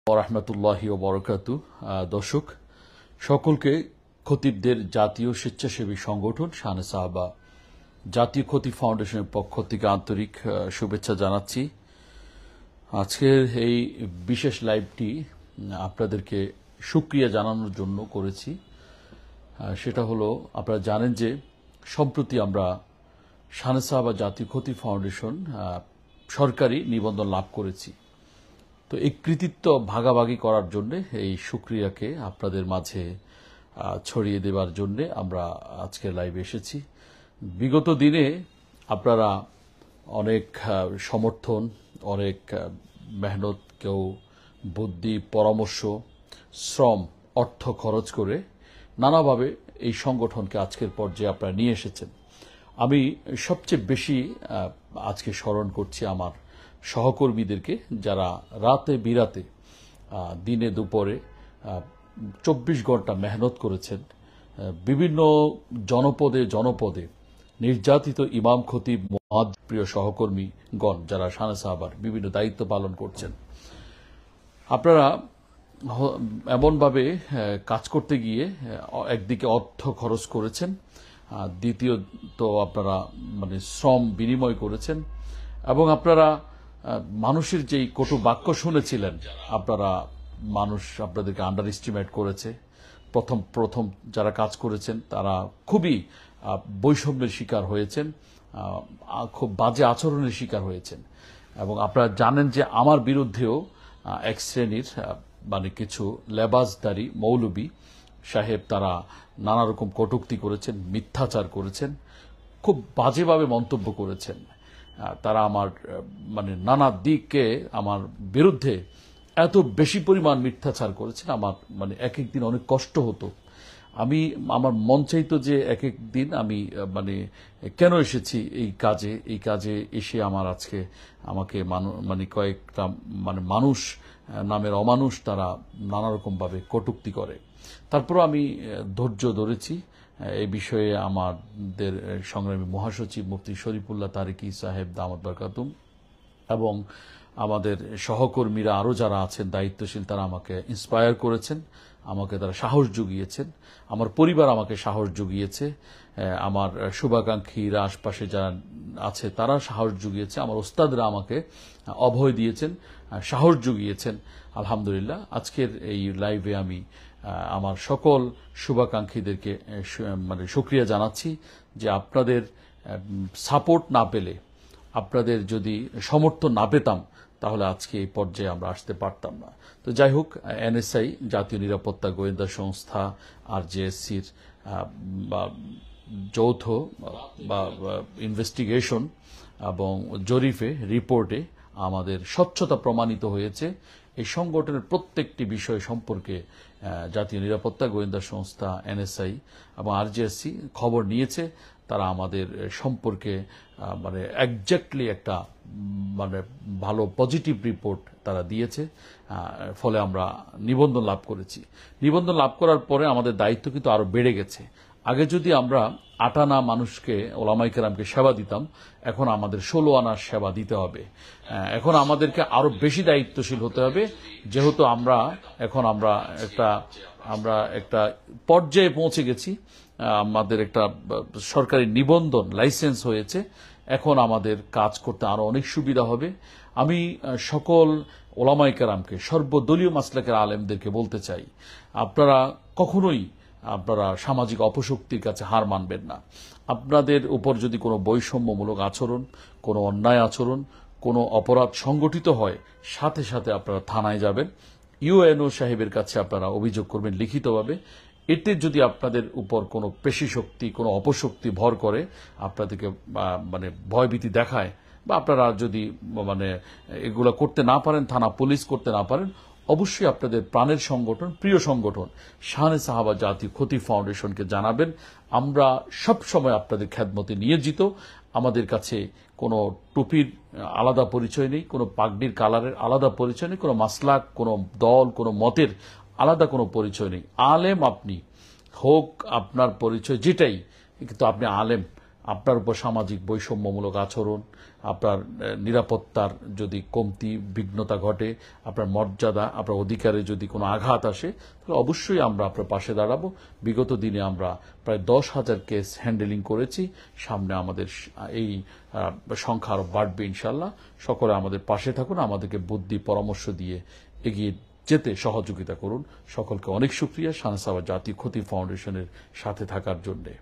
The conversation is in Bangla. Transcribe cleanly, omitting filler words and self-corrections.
রাহমাতুল্লাহি ওয়া বারাকাতুহু। দর্শক সকলকে খতিবদের জাতীয় স্বেচ্ছাসেবী সংগঠন শানে সাহাবা জাতীয় খতিব ফাউন্ডেশনের পক্ষ থেকে আন্তরিক শুভেচ্ছা জানাচ্ছি। আজকের এই বিশেষ লাইভটি আপনাদেরকে শুকরিয়া জানানোর জন্য করেছি। সেটা হলো, আপনারা জানেন যে সম্প্রতি আমরা শানে সাহাবা জাতীয় খতিব ফাউন্ডেশন সরকারি নিবন্ধন লাভ করেছি। তো এই কৃতিত্ব ভাগাভাগি করার জন্য, এই শুকরিয়াকে আপনাদের মাঝে ছড়িয়ে দেবার জন্য আমরা আজকে লাইভে এসেছি। বিগত দিনে আপনারা অনেক সমর্থন, অনেক মেহনত, কেউ বুদ্ধি, পরামর্শ, শ্রম, অর্থ খরচ করে নানাভাবে এই সংগঠনকে আজকের পর্যায়ে আপনারা নিয়ে এসেছেন। আমি সবচেয়ে বেশি আজকে স্মরণ করছি আমার সহকর্মীদেরকে, যারা রাতে বিরাতে দিনে দুপুরে 24 ঘন্টা মেহনত করেছেন। বিভিন্ন জনপদে নির্যাতিত ইমাম খতিব মুআদ প্রিয় সহকর্মীগণ যারা শানে সাহাবার বিভিন্ন দায়িত্ব পালন করছেন, আপনারা এমনভাবে কাজ করতে গিয়ে একদিকে অর্থ খরচ করেছেন, দ্বিতীয়ত আপনারা শ্রম বিনিময় করেছেন, এবং আপনারা মানুষের যেই কটু বাক্য শুনেছিলেন, মানুষ আপনাদেরকে আন্ডার এস্টিমেট করেছে। প্রথম যারা কাজ করেছেন তারা খুবই বৈষম্যের শিকার হয়েছেন, খুব বাজে আচরণের শিকার হয়েছেন। এবং আপনারা জানেন যে আমার বিরুদ্ধেও এক শ্রেণীর কিছু লেবাসদারি মৌলবী সাহেব তারা নানা রকম কটূক্তি করেছেন, মিথ্যাচার করেছেন, খুব বাজেভাবে মন্তব্য করেছেন। তারা আমার নানা দিকে আমার বিরুদ্ধে এত বেশি পরিমাণ মিথ্যাচার করেছেন, আমার এক এক দিন অনেক কষ্ট হতো। আমার মন চাইতো যে এক এক দিন আমি কেন এসেছি এই কাজে এসে আমাকে কয়েকটা মানুষ নামের অমানুষ তারা নানা রকম ভাবে কটূক্তি করে। তারপরও আমি ধৈর্য ধরেছি। এই বিষয়ে আমাদের সংগ্রামী মহাসচিব মুফতি শরীফুল্লাহ তারিকি সাহেব দামাত বারকাতুম এবং আমাদের সহকর্মীরা আরও যারা আছেন দায়িত্বশীল, তারা আমাকে ইন্সপায়ার করেছেন, আমাকে তারা সাহস জুগিয়েছেন, আমার পরিবার আমাকে সাহস জুগিয়েছে, আমার শুভাকাঙ্ক্ষীরা আশপাশে যারা আছে তারা সাহস জুগিয়েছে, আমার ওস্তাদরা আমাকে অভয় দিয়েছেন, সাহস জুগিয়েছেন। আলহামদুলিল্লাহ, আজকের এই লাইভে আমি আমার সকল শুভাকাঙ্ক্ষীদেরকে শুকরিয়া জানাচ্ছি যে আপনাদের সাপোর্ট না পেলে, আপনাদের যদি সমর্থন না পেতাম, তাহলে আজকে এই পর্যায়ে আমরা আসতে পারতাম না। তো যাই হোক, এনএসআই জাতীয় নিরাপত্তা গোয়েন্দা সংস্থা আরজেএসসির যৌথ ইনভেস্টিগেশন এবং জরিপে রিপোর্টে আমাদের স্বচ্ছতা প্রমাণিত হয়েছে। এই সংগঠনের প্রত্যেকটি বিষয় সম্পর্কে জাতীয় নিরাপত্তা গোয়েন্দা সংস্থা এনএসআই এবং আরজেএসসি খবর নিয়েছে। তারা আমাদের সম্পর্কে একজ্যাক্টলি একটা ভালো পজিটিভ রিপোর্ট তারা দিয়েছে। ফলে আমরা নিবন্ধন লাভ করেছি। নিবন্ধন লাভ করার পরে আমাদের দায়িত্ব কিন্তু আরো বেড়ে গেছে। আগে যদি আমরা 8 আনা মানুষকে, ওলামায়ে কেরামকে সেবা দিতাম, এখন আমাদের 16 আনার সেবা দিতে হবে। এখন আমাদেরকে আরো বেশি দায়িত্বশীল হতে হবে, যেহেতু আমরা একটা পর্যায়ে পৌঁছে গেছি। আমাদের একটা সরকারি নিবন্ধন লাইসেন্স হয়েছে। এখন আমাদের কাজ করতে আরো অনেক সুবিধা হবে। আমি সকল ওলামায়ে কেরামকে, সর্বদলীয় মাসলাকের আলেমদেরকে বলতে চাই, আপনারা কখনোই সামাজিক অপশক্তির কাছে হার মানবেন না। আপনাদের উপর যদি কোনো বৈষম্যমূলক আচরণ, কোনো অন্যায় আচরণ, কোনো অপরাধ সংগঠিত হয়, সাথে সাথে আপনারা থানায় যাবেন, ইউএনও সাহেবের কাছে আপনারা অভিযোগ করবেন লিখিতভাবে। এতে যদি আপনাদের উপর কোনো পেশি শক্তি, কোনো অপশক্তি ভর করে, আপনাদেরকে ভয়ভীতি দেখায়, বা আপনারা যদি এগুলো করতে না পারেন, থানা পুলিশ করতে না পারেন, অবশ্যই আপনাদের প্রাণের সংগঠন, প্রিয় সংগঠন শানে সাহাবা জাতীয় খতিব ফাউন্ডেশনকে জানাবেন। আমরা সব সময় আপনাদের খেদমতে নিয়োজিত। আমাদের কাছে কোনো টুপির আলাদা পরিচয় নেই, কোনো পাগড়ির কালারের আলাদা পরিচয় নেই, কোনো মাসলাক, কোনো দল, কোনো মতের আলাদা কোনো পরিচয় নেই। আলেম আপনি হোক, আপনার পরিচয় যেটাই, কিন্তু আপনি আলেম। আপনার উপর সামাজিক বৈষম্যমূলক আচরণ, আপনার নিরাপত্তার যদি কমতি বিঘ্নতা ঘটে, আপনার মর্যাদা, আপনার অধিকারে যদি কোনো আঘাত আসে, তাহলে অবশ্যই আমরা আপনার পাশে দাঁড়াবো। বিগত দিনে আমরা প্রায় 10,000 কেস হ্যান্ডেলিং করেছি। সামনে আমাদের এই সংখ্যা আরো বাড়বে ইনশাল্লাহ। সকলে আমাদের পাশে থাকুন, আমাদেরকে বুদ্ধি পরামর্শ দিয়ে এগিয়ে যেতে সহযোগিতা করুন। সকলকে অনেক শুকরিয়া শাহনেসাবা জাতীয় ক্ষতি ফাউন্ডেশনের সাথে থাকার জন্যে।